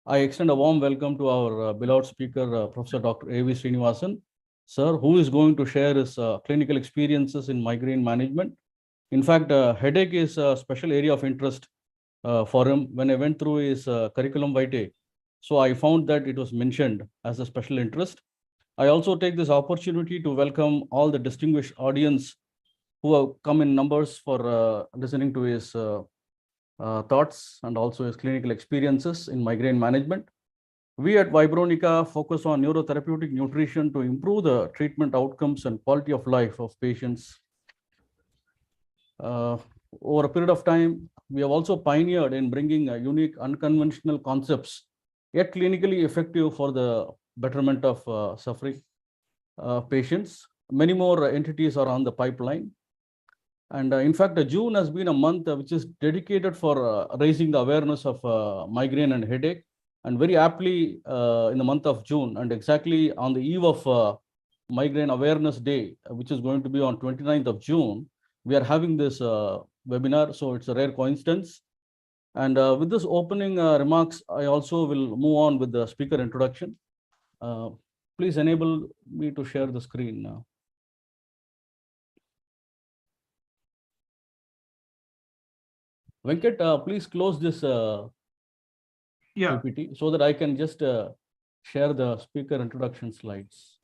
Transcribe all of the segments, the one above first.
I extend a warm welcome to our beloved speaker, Professor Dr. A.V. Srinivasan, sir, who is going to share his clinical experiences in migraine management. In fact, headache is a special area of interest for him. When I went through his curriculum vitae, so I found that it was mentioned as a special interest. I also take this opportunity to welcome all the distinguished audience who have come in numbers for listening to his thoughts and also his clinical experiences in migraine management. We at Vibronica focus on neurotherapeutic nutrition to improve the treatment outcomes and quality of life of patients. Over a period of time, we have also pioneered in bringing unique, unconventional concepts, yet clinically effective for the betterment of suffering patients. Many more entities are on the pipeline. And in fact, June has been a month which is dedicated for raising the awareness of migraine and headache. And very aptly in the month of June, and exactly on the eve of Migraine Awareness Day, which is going to be on 29th of June, we are having this webinar. So it's a rare coincidence. And with this opening remarks, I also will move on with the speaker introduction. Please enable me to share the screen now. Venkat, please close this PPT so that I can just share the speaker introduction slides.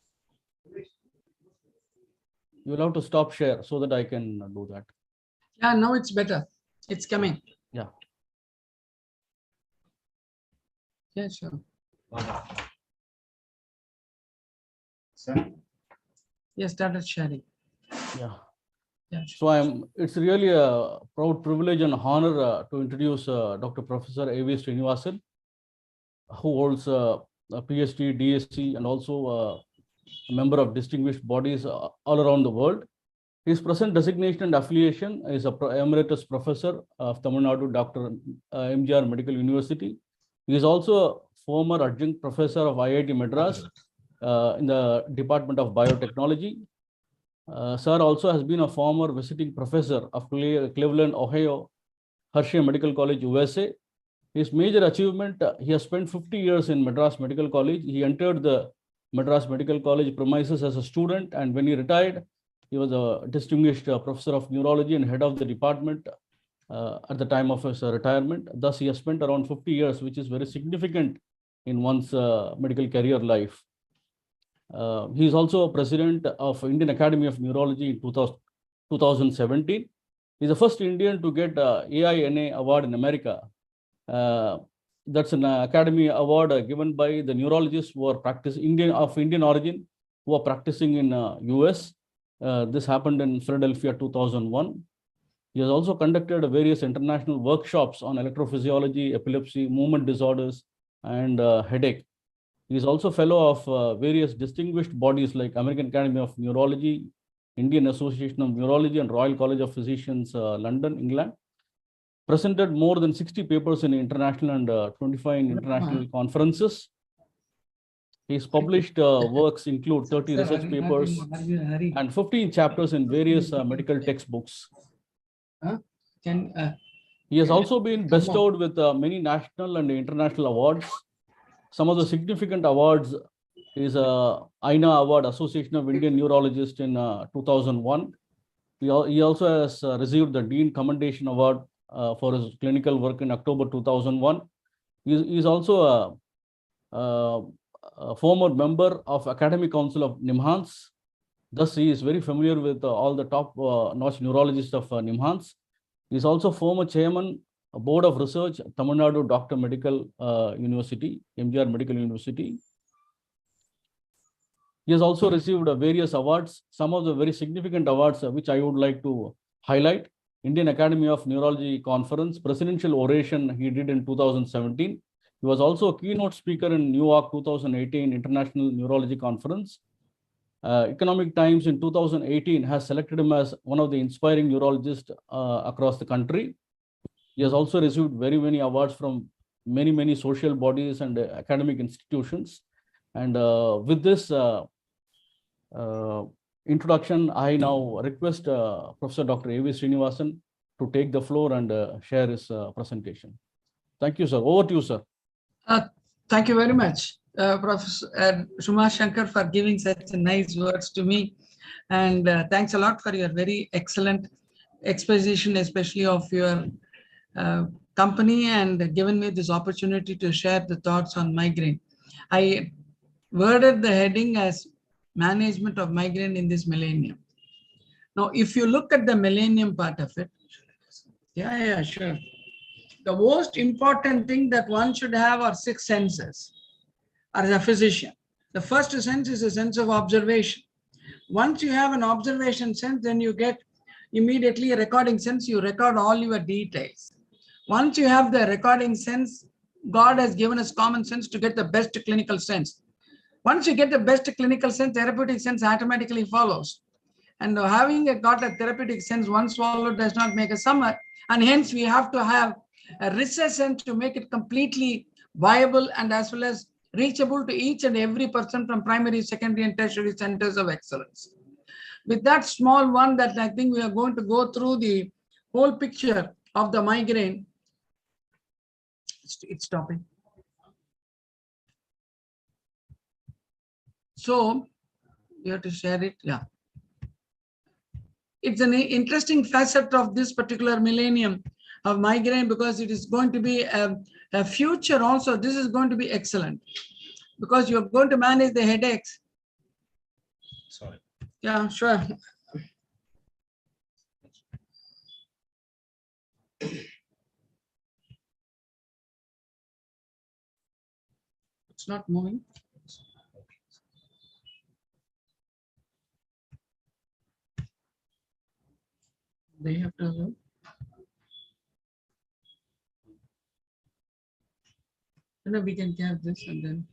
You'll have to stop share so that I can do that. Yeah, now it's better. It's coming. Yeah. Yeah, sure. Yeah, started sharing. Yeah. Yeah, sure. So it's really a proud privilege and honor to introduce Dr. Professor A.V. Srinivasan, who holds a PhD, DSc, and also a member of distinguished bodies all around the world. His present designation and affiliation is Emeritus Professor of Tamil Nadu, Dr. MGR Medical University. He is also a former adjunct professor of IIT Madras in the Department of Biotechnology. Sir also has been a former visiting professor of Cleveland, Ohio, Hershey Medical College, USA. His major achievement, he has spent 50 years in Madras Medical College. He entered the Madras Medical College premises as a student, and when he retired, he was a distinguished professor of neurology and head of the department at the time of his retirement. Thus, he has spent around 50 years, which is very significant in one's medical career life. He is also president of Indian Academy of Neurology in 2017. He's the first Indian to get AINA award in America. That's an academy award given by the neurologists who are of Indian origin, who are practicing in US. This happened in Philadelphia 2001. He has also conducted various international workshops on electrophysiology, epilepsy, movement disorders, and headache. He is also fellow of various distinguished bodies like American Academy of Neurology, Indian Association of Neurology, and Royal College of Physicians, London, England. Presented more than 60 papers in international and 25 in international conferences. His published works include 30 research papers and 15 chapters in various medical textbooks. He has also been bestowed with many national and international awards. Some of the significant awards is AINA Award, Association of Indian Neurologists in 2001. He also has received the Dean Commendation Award for his clinical work in October 2001. He is also a former member of Academic Council of NIMHANS. Thus, he is very familiar with all the top-notch neurologists of NIMHANS. He is also former chairman, Board of Research, Tamil Nadu Doctor Medical University, MGR Medical University. He has also received various awards, some of the very significant awards which I would like to highlight. Indian Academy of Neurology Conference, Presidential Oration he did in 2017. He was also a keynote speaker in New York 2018 International Neurology Conference. Economic Times in 2018 has selected him as one of the inspiring neurologists across the country. He has also received very many awards from many social bodies and academic institutions. And with this introduction, I now request Professor Dr. A.V. Srinivasan to take the floor and share his presentation. Thank you, sir. Over to you, sir. Thank you very much, Professor Shuma Shankar, for giving such nice words to me. And thanks a lot for your very excellent exposition, especially of your uh, company, and given me this opportunity to share the thoughts on migraine. I worded the heading as management of migraine in this millennium. Now, if you look at the millennium part of it, yeah, sure. The most important thing that one should have are six senses as a physician. The first sense is a sense of observation. Once you have an observation sense, then you get immediately a recording sense. You record all your details. Once you have the recording sense, God has given us common sense to get the best clinical sense. Once you get the best clinical sense, therapeutic sense automatically follows. And got a therapeutic sense, one swallow does not make a summer. And hence we have to have a research sense to make it completely viable and as well as reachable to each and every person from primary, secondary, and tertiary centers of excellence. With that small one, that I think we are going to go through the whole picture of the migraine. It's stopping. So you have to share it. Yeah. It's an interesting facet of this particular millennium of migraine, because it is going to be a future also. This is going to be excellent because you're going to manage the headaches. Sorry. Yeah, sure. It's not moving. They have to. We can cap this and then.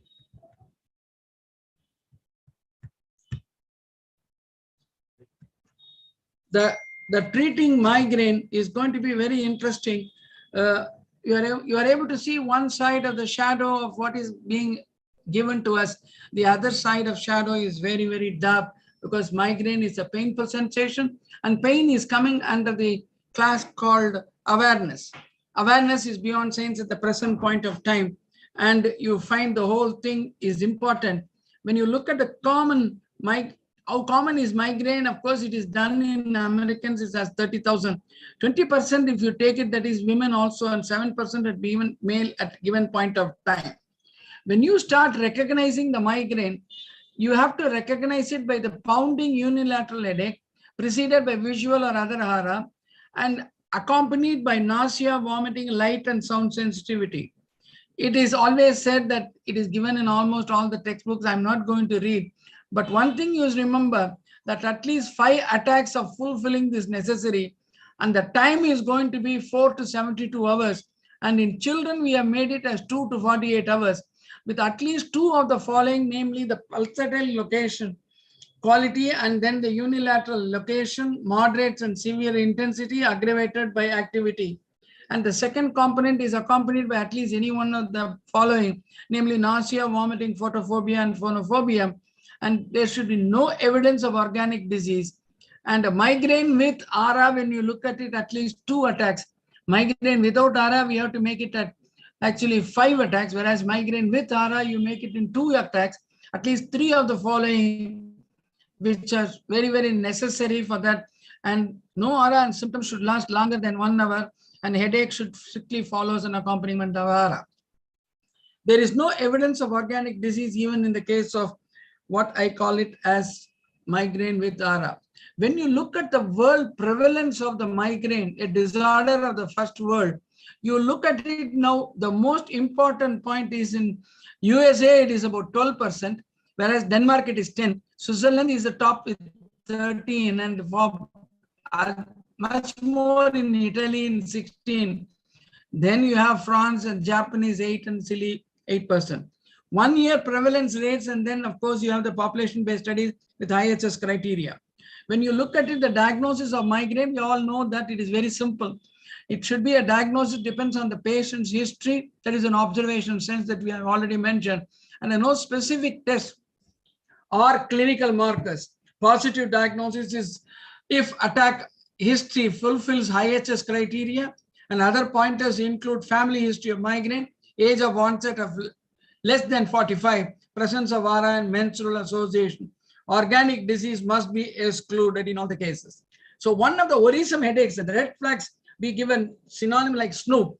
The treating migraine is going to be very interesting. You are able to see one side of the shadow of what is being given to us. The other side of shadow is very, very dark, because migraine is a painful sensation, and pain is coming under the class called awareness. Awareness is beyond science at the present point of time, and you find the whole thing is important. When you look at the common how common is migraine? Of course, it is done in Americans is as 30,000. 20% if you take it, that is women also, and 7% at even male at given point of time. When you start recognizing the migraine, you have to recognize it by the pounding unilateral headache, preceded by visual or other horror, and accompanied by nausea, vomiting, light and sound sensitivity. It is always said that it is given in almost all the textbooks. I'm not going to read. But one thing you remember, that at least 5 attacks of fulfilling this necessary, and the time is going to be 4 to 72 hours. And in children, we have made it as 2 to 48 hours, with at least 2 of the following, namely the pulsatile location quality, and then the unilateral location, moderate and severe intensity, aggravated by activity. And the second component is accompanied by at least any one of the following, namely nausea, vomiting, photophobia, and phonophobia. And there should be no evidence of organic disease. And a migraine with ARA, when you look at it, at least 2 attacks. Migraine without ARA, we have to make it at actually 5 attacks, whereas migraine with ARA, you make it in 2 attacks, at least 3 of the following, which are very, very necessary for that. And no ARA and symptoms should last longer than 1 hour, and headache should strictly follow an accompaniment of ARA. There is no evidence of organic disease even in the case of what I call it as migraine with ARA. When you look at the world prevalence of the migraine, a disorder of the first world, you look at it now, the most important point is in USA, it is about 12%, whereas Denmark, it is 10. Switzerland is the top with 13, and for much more in Italy in 16. Then you have France and Japanese 8 and Chile 8%. 1 year prevalence rates, and then of course you have the population-based studies with IHS criteria. When you look at it, the diagnosis of migraine, we all know that it is very simple. It should be a diagnosis, depends on the patient's history. That is an observation sense that we have already mentioned. And there are no specific tests or clinical markers. Positive diagnosis is if attack history fulfills IHS criteria, and other pointers include family history of migraine, age of onset of less than 45, presence of aura and menstrual association. Organic disease must be excluded in all the cases. So one of the worrisome headaches, the red flags be given synonym like Snoop.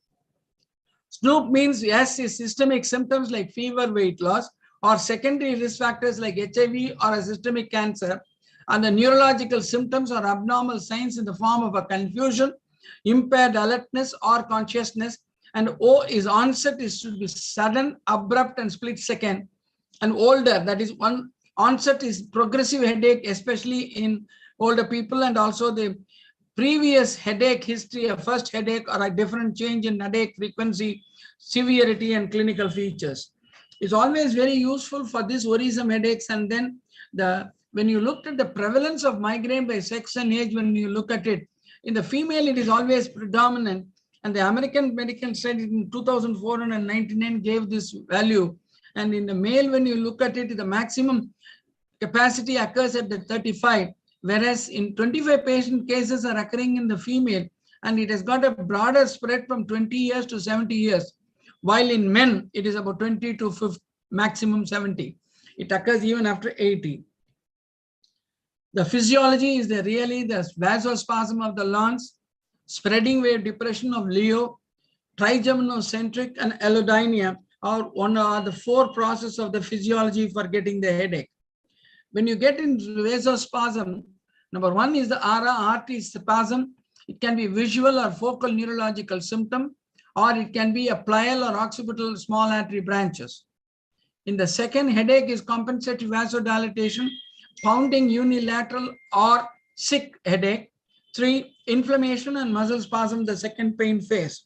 Snoop means yes, is systemic symptoms like fever, weight loss, or secondary risk factors like HIV or a systemic cancer, and the neurological symptoms or abnormal signs in the form of a confusion, impaired alertness or consciousness, and O is onset is should be sudden, abrupt, and split second, and older, that is one onset is progressive headache, especially in older people, and also the previous headache history, a first headache or a different change in headache frequency, severity, and clinical features. It's always very useful for these worrisome headaches. And then when you looked at the prevalence of migraine by sex and age, when you look at it, in the female, it is always predominant. And the American Medical Study in 2499 gave this value. And in the male, when you look at it, the maximum capacity occurs at the 35, whereas in 25 patient cases are occurring in the female, and it has got a broader spread from 20 years to 70 years, while in men, it is about 20 to 50, maximum 70. It occurs even after 80. The physiology is really the vasospasm of the lungs, spreading wave depression of Leo, trigeminocentric, and allodynia are one of the four processes of the physiology for getting the headache. When you get into vasospasm, number one is the aura artery spasm. It can be visual or focal neurological symptom, or it can be a plial or occipital small artery branches. In the second, headache is compensatory vasodilatation, pounding unilateral or sick headache. 3, inflammation and muscle spasm, the second pain phase.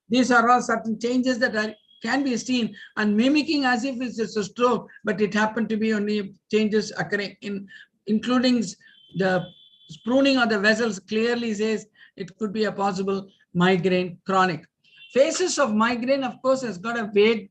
These are all certain changes that can be seen and mimicking as if it's just a stroke, but it happened to be only changes occurring including the pruning of the vessels clearly says it could be a possible migraine chronic. Phases of migraine, of course, has got a vague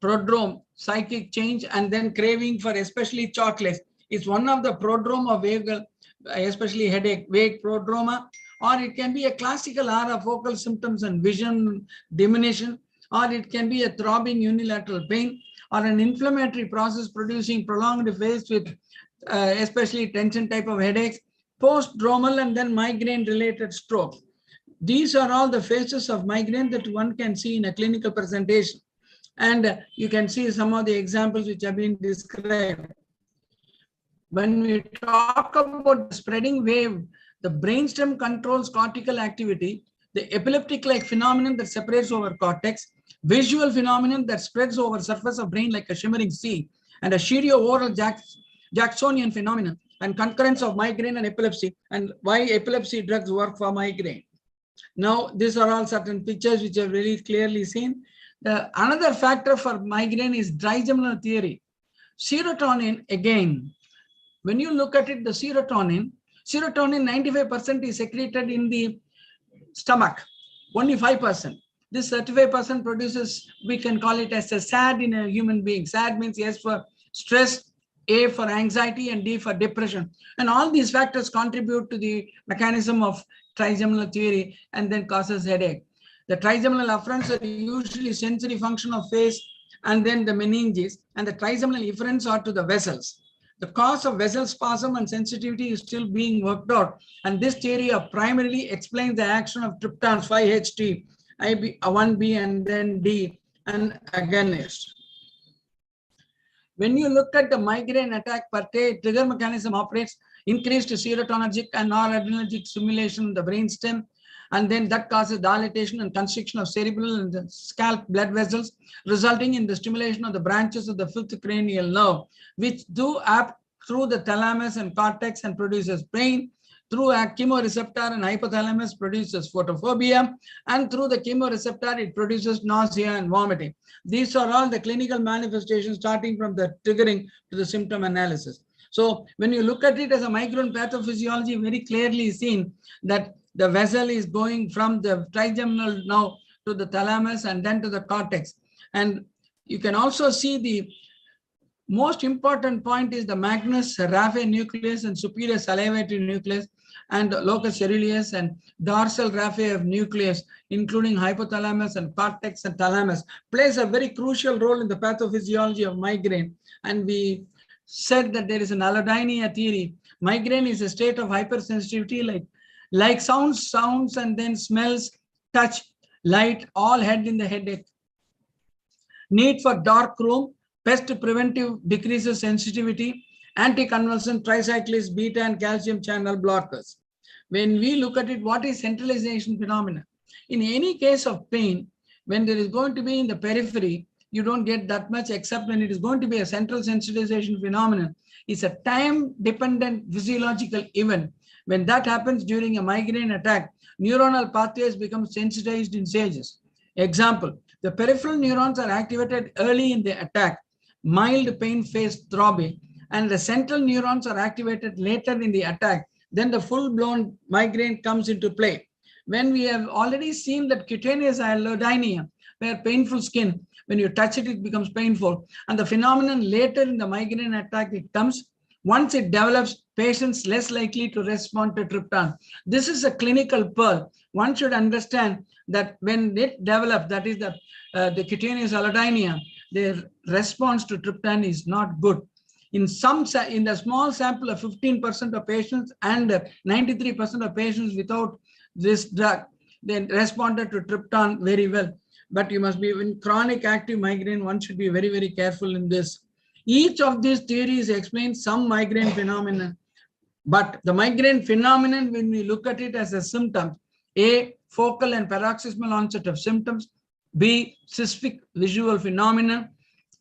prodrome, psychic change, and then craving for especially chocolates. It's one of the prodrome of vagal, especially headache, vague prodroma, or it can be a classical aura focal symptoms and vision diminution, or it can be a throbbing unilateral pain, or an inflammatory process producing prolonged phase with especially tension type of headaches, post-dromal, and then migraine-related stroke. These are all the phases of migraine that one can see in a clinical presentation. And you can see some of the examples which have been described. When we talk about the spreading wave, the brainstem controls cortical activity, the epileptic-like phenomenon that separates over cortex, visual phenomenon that spreads over surface of brain like a shimmering sea, and a stereooral Jacksonian phenomenon, and concurrence of migraine and epilepsy, and why epilepsy drugs work for migraine. Now, these are all certain pictures which are very clearly seen. Another factor for migraine is trigeminal theory. Serotonin, again, when you look at it, the serotonin 95% is secreted in the stomach, only 5%. This 35% produces, we can call it as a SAD in a human being. SAD means S for stress, A for anxiety, and D for depression. And all these factors contribute to the mechanism of trigeminal theory and then causes headache. The trigeminal afferents are usually sensory function of face and then the meninges, and the trigeminal efferents are to the vessels. The cause of vessel spasm and sensitivity is still being worked out, and this theory primarily explains the action of triptans 5-HT, IB1B, and then D, and agonist. When you look at the migraine attack per se, trigger mechanism operates increased serotonergic and noradrenergic stimulation in the brainstem, and then that causes dilatation and constriction of cerebral and the scalp blood vessels, resulting in the stimulation of the branches of the fifth cranial nerve, which do act through the thalamus and cortex and produces pain. Through a chemoreceptor and hypothalamus produces photophobia, and through the chemoreceptor it produces nausea and vomiting. These are all the clinical manifestations starting from the triggering to the symptom analysis. So when you look at it as a migraine pathophysiology, very clearly seen that the vessel is going from the trigeminal now to the thalamus and then to the cortex. And you can also see the most important point is the Magnus Raphe nucleus and superior salivatory nucleus. and locus coeruleus and dorsal raphe of nucleus, including hypothalamus and cortex and thalamus, plays a very crucial role in the pathophysiology of migraine. And we said that there is an allodynia theory. Migraine is a state of hypersensitivity, like sounds, and then smells, touch, light, all head in the headache. Need for dark room, pest preventive decreases sensitivity, anticonvulsant, tricyclists, beta and calcium channel blockers. When we look at it, what is centralization phenomena? In any case of pain, when there is going to be in the periphery, you don't get that much, except when it is going to be a central sensitization phenomenon. It's a time-dependent physiological event. When that happens during a migraine attack, neuronal pathways become sensitized in stages. Example, the peripheral neurons are activated early in the attack, mild pain phase throbbing, and the central neurons are activated later in the attack. Then the full-blown migraine comes into play. When we have already seen that cutaneous allodynia, where painful skin, when you touch it, it becomes painful. And the phenomenon later in the migraine attack, it comes. Once it develops, patients less likely to respond to triptan. This is a clinical pearl. One should understand that when it develops, that is the cutaneous allodynia, the response to triptan is not good. In the small sample of 15% of patients and 93% of patients without this drug, they responded to triptan very well. But you must be in chronic active migraine, one should be very, very careful in this. Each of these theories explains some migraine phenomenon. But the migraine phenomenon, when we look at it as a symptom, A, focal and paroxysmal onset of symptoms, B, cystic visual phenomenon,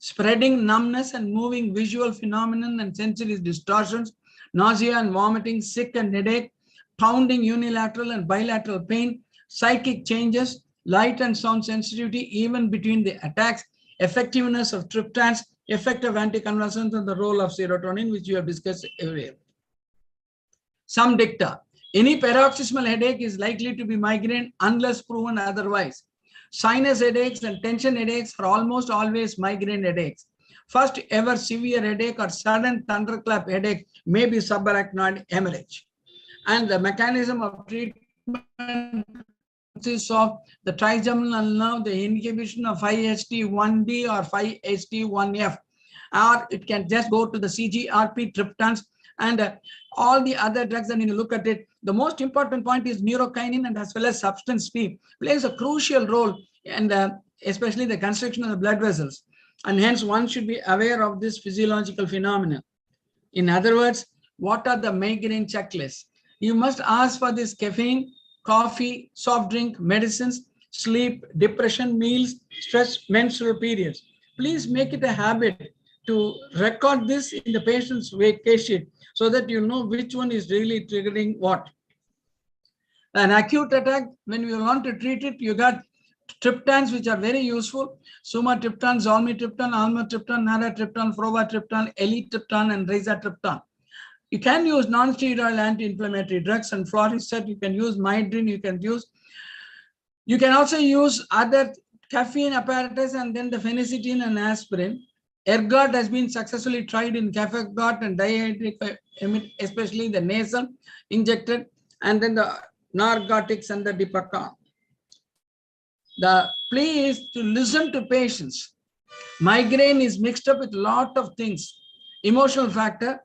spreading numbness and moving visual phenomenon and sensory distortions, nausea and vomiting, sick and headache, pounding unilateral and bilateral pain, psychic changes, light and sound sensitivity even between the attacks, effectiveness of triptans, effect of anticonvulsants, and the role of serotonin, which we have discussed earlier. Some dicta. Any paroxysmal headache is likely to be migraine unless proven otherwise. Sinus headaches and tension headaches are almost always migraine headaches. First ever severe headache or sudden thunderclap headache may be subarachnoid hemorrhage. And the mechanism of treatment consists of the trigeminal nerve, the inhibition of 5-HT1D or 5-HT1F, or it can just go to the CGRP, triptans, and all the other drugs. And when you look at it, the most important point is neurokinin, and as well as substance P plays a crucial role, and especially the constriction of the blood vessels. And hence one should be aware of this physiological phenomenon. In other words, what are the migraine checklists? You must ask for this caffeine, coffee, soft drink, medicines, sleep, depression, meals, stress, menstrual periods. Please make it a habit to record this in the patient's case sheet so that you know which one is really triggering what. An acute attack, when you want to treat it, you got triptans, which are very useful. Sumatriptan, zolmitriptan, almatriptan, naratriptan, frovatriptan, elitriptan, and rizatriptan. You can use non-steroidal anti-inflammatory drugs, and Flores said you can use Migraine, you can also use other caffeine apparatus, and then the phenacetin and aspirin. Ergot has been successfully tried in cafegot and dihydric, especially the nasal injected, and then the narcotics and the Dipacan. The plea is to listen to patients. Migraine is mixed up with a lot of things. Emotional factor.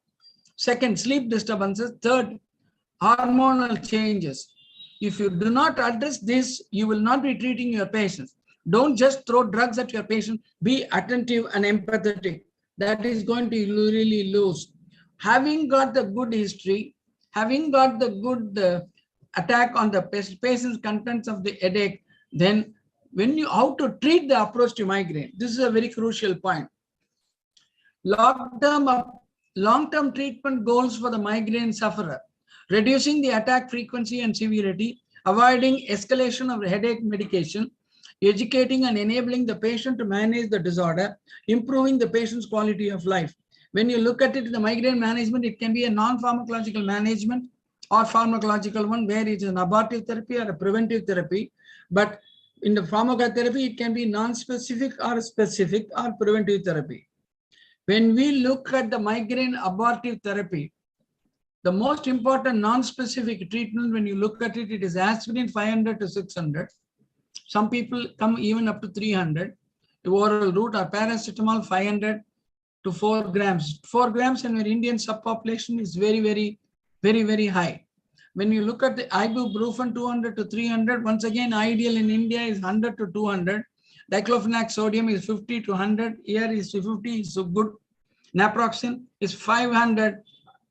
Second, sleep disturbances. Third, hormonal changes. If you do not address this, you will not be treating your patients. Don't just throw drugs at your patient. Be attentive and empathetic. That is going to really lose. Having got the good history, having got the good attack on the patient's contents of the headache, then how to treat the approach to migraine. This is a very crucial point. Long-term treatment goals for the migraine sufferer: reducing the attack frequency and severity, avoiding escalation of headache medication, educating and enabling the patient to manage the disorder, improving the patient's quality of life. When you look at it, the migraine management, it can be a non-pharmacological management or pharmacological one, where it is an abortive therapy or a preventive therapy. But in the pharmacotherapy, it can be non-specific or specific or preventive therapy. When we look at the migraine abortive therapy, The most important non-specific treatment, when you look at it, it is aspirin 500 to 600. Some people come even up to 300. The oral route, or paracetamol 500 to 4 grams. 4 grams in our Indian subpopulation is very high. When you look at the ibuprofen 200 to 300, once again, ideal in India is 100 to 200. Diclofenac sodium is 50 to 100. Here is 50, is so good. Naproxen is 500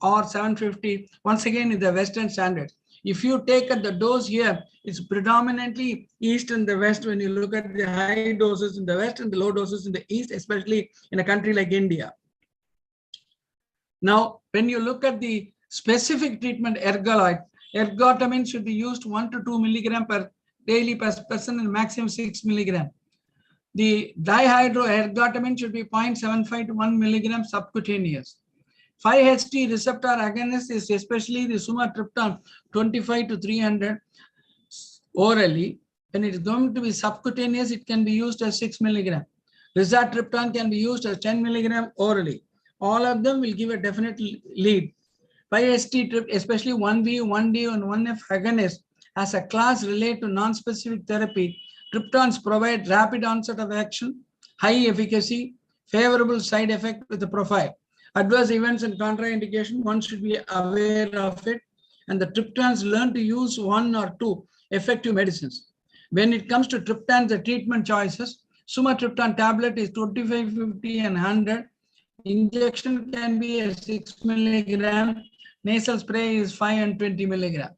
or 750. Once again, in the Western standard. If you take at the dose here, it's predominantly East and the West when you look at the high doses in the West and the low doses in the East, especially in a country like India. Now, when you look at the specific treatment, ergotamine should be used 1 to 2 milligram per daily per person and maximum 6 milligram. The dihydroergotamine should be 0.75 to 1 milligram subcutaneous. 5-HT receptor agonist is especially the sumatriptan 25 to 300 orally. When it is going to be subcutaneous, it can be used as 6 milligram. Rizatriptan can be used as 10 milligram orally. All of them will give a definite lead. 5-HT, especially 1B, 1D, and 1F agonist, as a class related to non-specific therapy, triptans provide rapid onset of action, high efficacy, favorable side effect with the profile. Adverse events and contraindication, one should be aware of it. And the triptans learn to use 1 or 2 effective medicines. When it comes to triptans, the treatment choices, sumatriptan tablet is 25, 50, and 100. Injection can be a 6 milligram. Nasal spray is 5 and 20 milligram.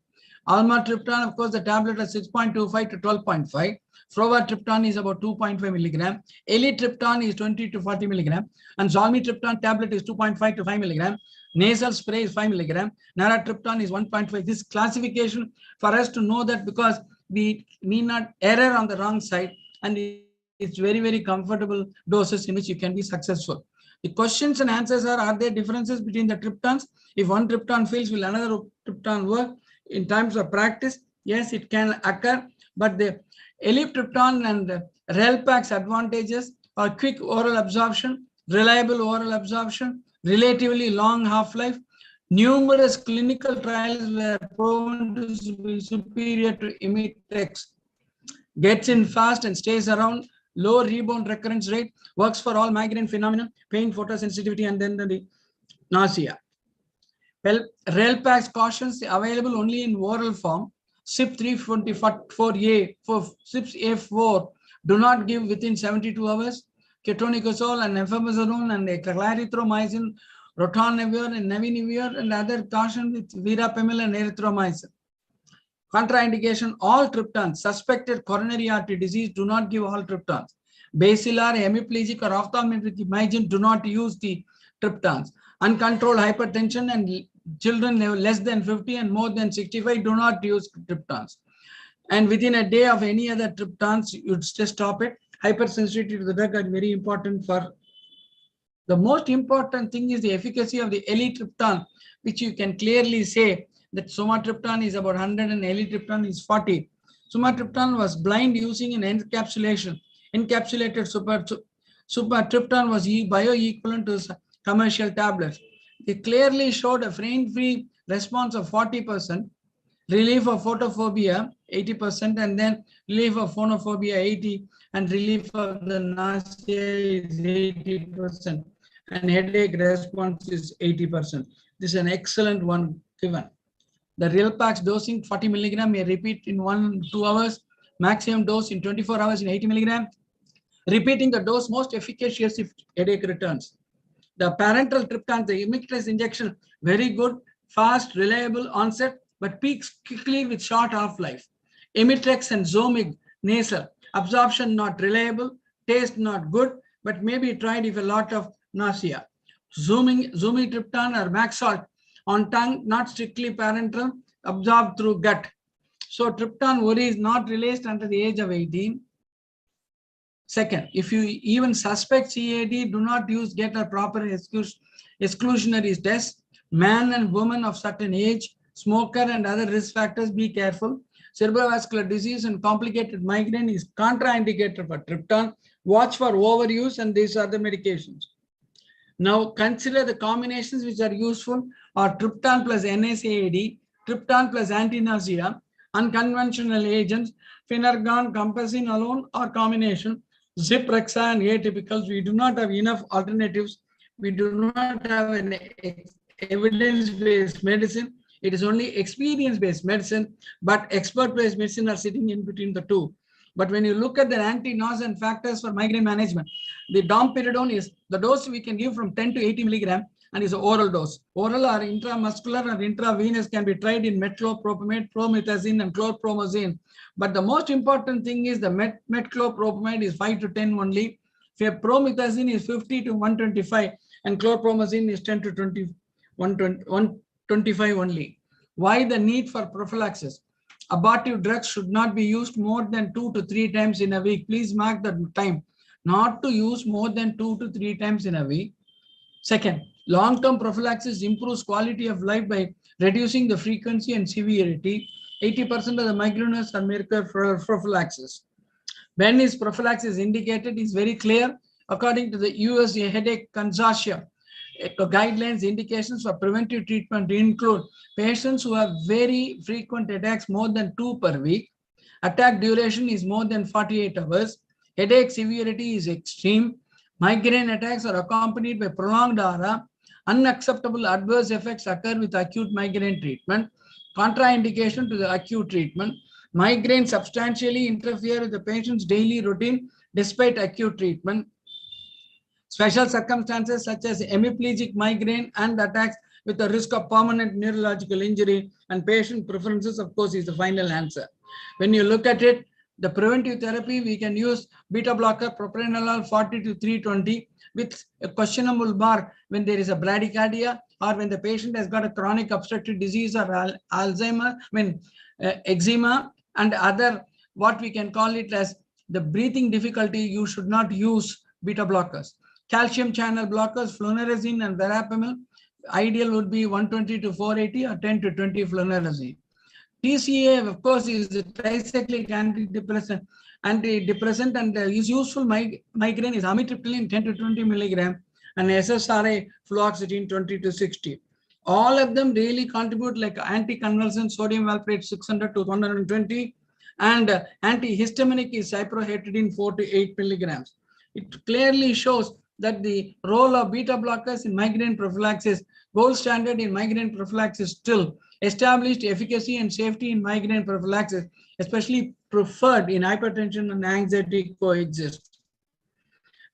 Almatriptan, of course, the tablet is 6.25 to 12.5. Frovatriptan is about 2.5 milligram. Elytriptan is 20 to 40 milligram. And zolmitriptan tablet is 2.5 to 5 milligram. Nasal spray is 5 milligram. Naratriptan is 1.5. This classification for us to know that, because we need not error on the wrong side, and it's very comfortable doses in which you can be successful. The questions and answers are there differences between the triptans? If one triptan fails, will another triptan work? In terms of practice, yes, it can occur, but the elliptriptan and the Relpax advantages are quick oral absorption, reliable oral absorption, relatively long half-life. Numerous clinical trials were proven to be superior to Imitrex. Gets in fast and stays around, low rebound recurrence rate, works for all migraine phenomena, pain, photosensitivity, and then the nausea. Well, Relpax cautions available only in oral form. CYP324A, CYP4 do not give within 72 hours. Ketonicosol and efimosferone and clarithromycin, ritonavir and navinavir, and other caution with verapamil and erythromycin. Contraindication, all triptans. Suspected coronary artery disease, do not give all triptans. Basilar, hemiplegic, or ophthalmic migraine, do not use the triptans. Uncontrolled hypertension and children less than 50 and more than 65 do not use triptans. And within a day of any other triptans, you'd just stop it. Hypersensitivity to the drug are very important for. The most important thing is the efficacy of the elytriptan, which you can clearly say that sumatriptan is about 100 and elytriptan is 40. Sumatriptan was blind using an encapsulation. Encapsulated sumatriptan was bioequivalent to commercial tablets. They clearly showed a pain-free response of 40%, relief of photophobia 80%, and then relief of phonophobia 80%, and relief of the nausea is 80%, and headache response is 80%. This is an excellent one given. The Relpax dosing 40 milligram may repeat in 1-2 hours, maximum dose in 24 hours in 80 milligram. Repeating the dose most efficacious if headache returns. The parental triptan, the Imitrex injection, very good, fast, reliable onset, but peaks quickly with short half-life. Imitrex and Zomig nasal, absorption not reliable, taste not good, but may be tried if a lot of nausea. Zumitriptan or Maxalt on tongue, not strictly parental, absorbed through gut. So triptan worry is not released under the age of 18. Second, if you even suspect CAD, do not get a proper exclusionary test. Man and woman of certain age, smoker and other risk factors, be careful. Cerebrovascular disease and complicated migraine is contraindicated for triptan. Watch for overuse and these other medications. Now consider the combinations which are useful or triptan plus NSAID, triptan plus anti-nausea, unconventional agents, Phenergan, Compassine alone or combination, Ziprexa and atypicals. We do not have enough alternatives. We do not have an evidence-based medicine. It is only experience-based medicine, but expert-based medicine are sitting in between the two. But when you look at the anti-nausea factors for migraine management, the domperidone is the dose we can give from 10 to 80 milligram and is an oral dose. Oral or intramuscular or intravenous can be tried in metclopropamide, promethazine, and chlorpromazine. But the most important thing is the metclopropamide is 5 to 10 only. Promethazine is 50 to 125 and chlorpromazine is 10 to 20, 125 only. Why the need for prophylaxis? Abortive drugs should not be used more than 2 to 3 times in a week. Please mark the time. Not to use more than 2 to 3 times in a week. Second, long-term prophylaxis improves quality of life by reducing the frequency and severity. 80% of the migraineurs are medical prophylaxis. When is prophylaxis indicated is very clear. According to the US Headache Consortium, guidelines, indications for preventive treatment include patients who have very frequent attacks, more than 2 per week. Attack duration is more than 48 hours. Headache severity is extreme. Migraine attacks are accompanied by prolonged aura. Unacceptable adverse effects occur with acute migraine treatment. Contraindication to the acute treatment. Migraine substantially interfere with the patient's daily routine despite acute treatment. Special circumstances such as hemiplegic migraine and attacks with the risk of permanent neurological injury and patient preferences, of course, is the final answer. When you look at it, the preventive therapy, we can use beta blocker, propranolol 40 to 320 with a questionable mark when there is a bradycardia or when the patient has got a chronic obstructive disease or Alzheimer, eczema and other, what we can call it as the breathing difficulty, you should not use beta blockers. Calcium channel blockers, flunarizine and verapamil, ideal would be 120 to 480 or 10 to 20 flunarizine. TCA, of course, is a tricyclic antidepressant and is useful migraine is amitriptyline 10 to 20 milligram and SSRI fluoxetine 20 to 60. All of them really contribute like anticonvulsant sodium valproate 600 to 120 and antihistaminic is cyproheptadine 4 to 8 milligrams. It clearly shows that the role of beta blockers in migraine prophylaxis, gold standard in migraine prophylaxis still, established efficacy and safety in migraine prophylaxis, especially preferred in hypertension and anxiety coexist.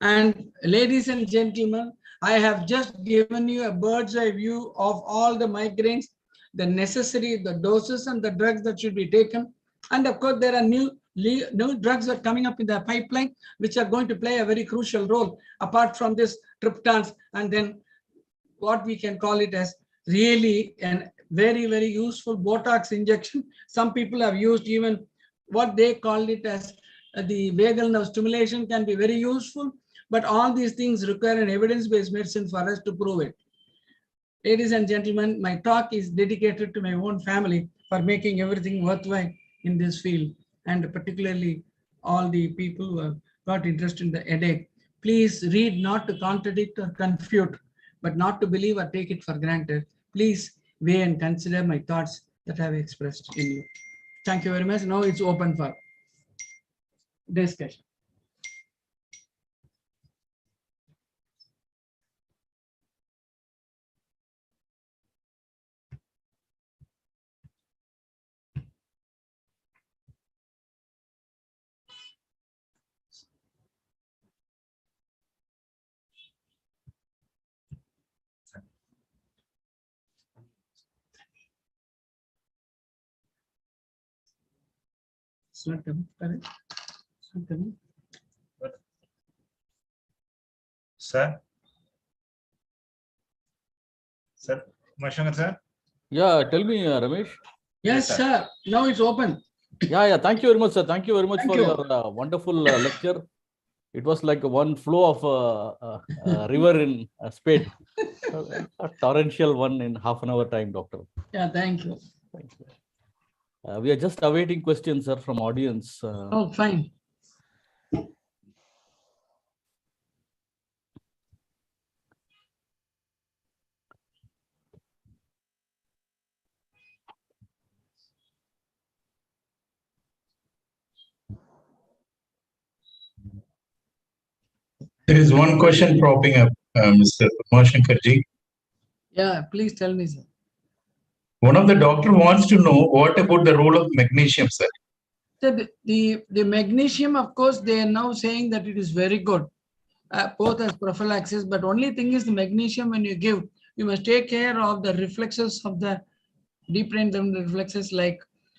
And ladies and gentlemen, I have just given you a bird's eye view of all the migraines, the necessary, the doses and the drugs that should be taken. And of course, there are new drugs are coming up in the pipeline, which are going to play a very crucial role apart from this triptans and then what we can call it as really an very, very useful Botox injection. Some people have used even what they call it as the vagal nerve stimulation can be very useful, but all these things require an evidence-based medicine for us to prove it. Ladies and gentlemen, my talk is dedicated to my own family for making everything worthwhile in this field, and particularly all the people who have got interest in the headache. Please read not to contradict or confute, but not to believe or take it for granted. Please weigh and consider my thoughts that I have expressed in you. Thank you very much. Now it's open for discussion. It's not coming, correct? It's not coming. Sir? Sir, Mashangar sir? Yeah, tell me, Ramesh. Yes, Yes, sir. Now it's open. Yeah, thank you very much, sir. Thank you very much Thank for you. your wonderful lecture. It was like one flow of a river in a spade, a torrential one in half an hour time, doctor. Yeah, thank you. Thank you. We are just awaiting questions, sir, from audience. Oh, fine. There is one question propping up, Mr. Umashankarji. Yeah, please tell me, sir. One of the doctor wants to know what about the role of magnesium, sir? The magnesium, of course, they are now saying that it is very good, both as prophylaxis, but only thing is the magnesium when you give, you must take care of the reflexes of the deep brain reflexes, like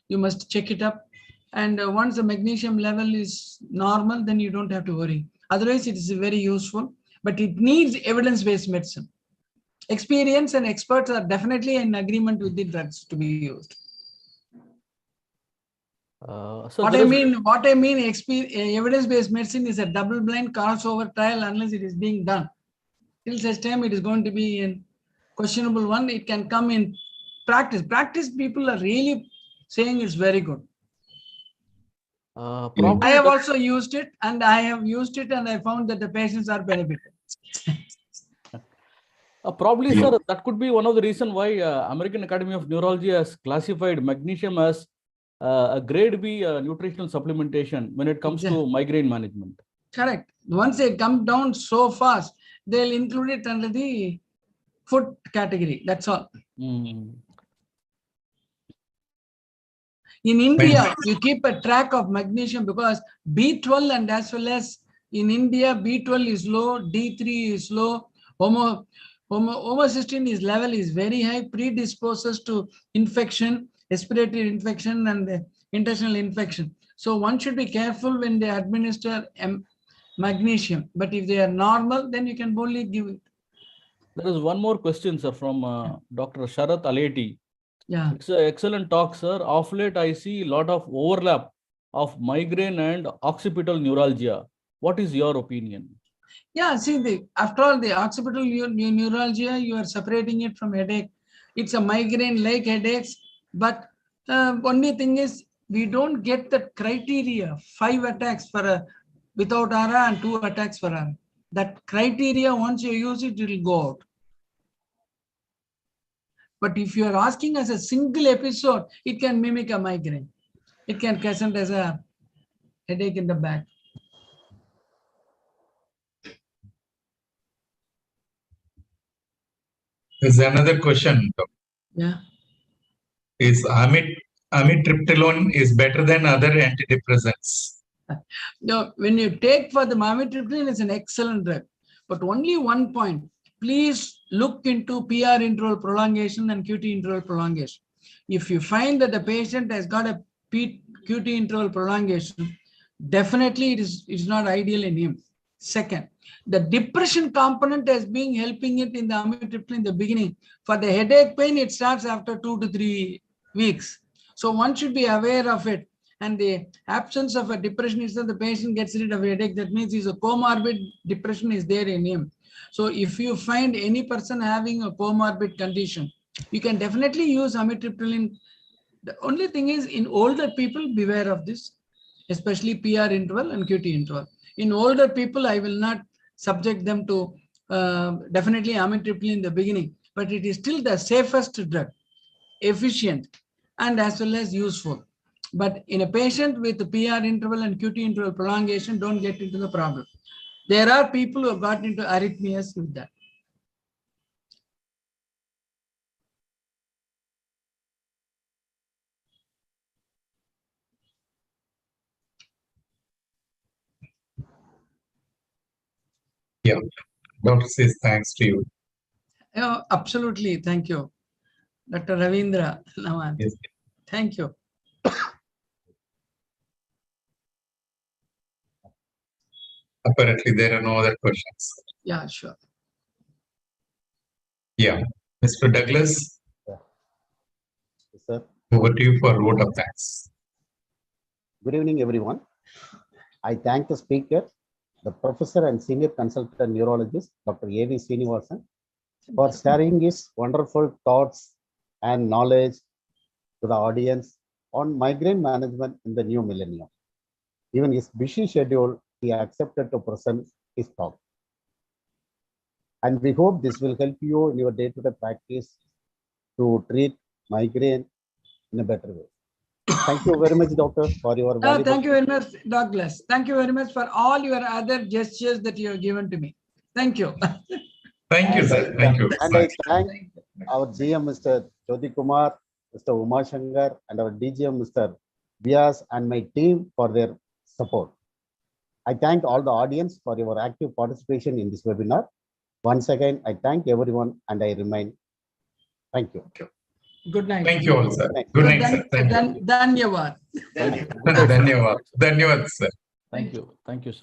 you must check it up. And once the magnesium level is normal, then you don't have to worry. Otherwise, it is very useful, but it needs evidence-based medicine. Experience and experts are definitely in agreement with the drugs to be used. So what I mean, evidence-based medicine is a double-blind crossover trial unless it is being done. Till such time, it is going to be in questionable one. It can come in practice. Practice people are really saying it's very good. probably I have also used it, and I found that the patients are benefited. Probably, sir, that could be one of the reasons why American Academy of Neurology has classified magnesium as a grade B nutritional supplementation when it comes to migraine management. Correct. Once they come down so fast, they'll include it under the food category. That's all. In India, you keep a track of magnesium because B12 and as well as in India, B12 is low, D3 is low, homocysteine level is very high, predisposes to infection, respiratory infection and intestinal infection. So one should be careful when they administer magnesium. But if they are normal, then you can only give it. There is one more question, sir, from Dr. Sharath Aleti. Yeah. It's an excellent talk, sir. Of late, I see a lot of overlap of migraine and occipital neuralgia. What is your opinion? Yeah, see, after all, the occipital neuralgia, you are separating it from headache. It's a migraine-like headaches, but only thing is, we don't get the criteria, 5 attacks for a without ARA and 2 attacks for ARA. That criteria, once you use it, it will go out. But if you are asking as a single episode, it can mimic a migraine. It can present as a headache in the back. There's another question. Yeah. Is amitriptyline is better than other antidepressants? No, when you take for the amitriptyline, it's an excellent drug. But only one point, please look into PR interval prolongation and QT interval prolongation. If you find that the patient has got a QT interval prolongation, definitely it is not ideal in him. Second, the depression component has been helping it in the amitriptyline in the beginning. For the headache pain, it starts after 2 to 3 weeks. So one should be aware of it. And the absence of a depression is that the patient gets rid of a headache. That means is a comorbid depression is there in him. So if you find any person having a comorbid condition, you can definitely use amitriptyline. The only thing is in older people, beware of this, especially PR interval and QT interval. In older people, I will not subject them to definitely amitriptyline in the beginning, but it is still the safest drug, efficient, and as well as useful. But in a patient with PR interval and QT interval prolongation, don't get into the problem. There are people who have got into arrhythmias with that. Yeah, doctor says thanks to you. Yeah, absolutely. Thank you. Dr. Ravindra Naman. Yes. Thank you. Apparently, there are no other questions. Yeah, sure. Yeah, Mr. Douglas. Yeah. Yes, sir. Over to you for a vote of thanks. Good evening, everyone. I thank the speaker, the professor and senior consultant neurologist, Dr. A.V. Srinivasan, for sharing his wonderful thoughts and knowledge to the audience on migraine management in the new millennium. Even his busy schedule, he accepted to present his talk. And we hope this will help you in your day-to-day practice to treat migraine in a better way. Thank you very much, doctor, for your No, valuable. thank you very much, Douglas. Thank you very much for all your other gestures that you have given to me. Thank you. Thank you, And sir. Thank you. And I thank our GM, Mr. Jyoti Kumar, Mr. Uma Shankar, and our DGM, Mr. Vyas, and my team for their support. I thank all the audience for your active participation in this webinar. Once again, I thank everyone and I remain. Thank you. Good night. Thank you all, sir. Good night, sir. Thank you. Dhanyavad. Thank you. Dhanyavad. Dhanyavad, sir. Thank you. Thank you, sir.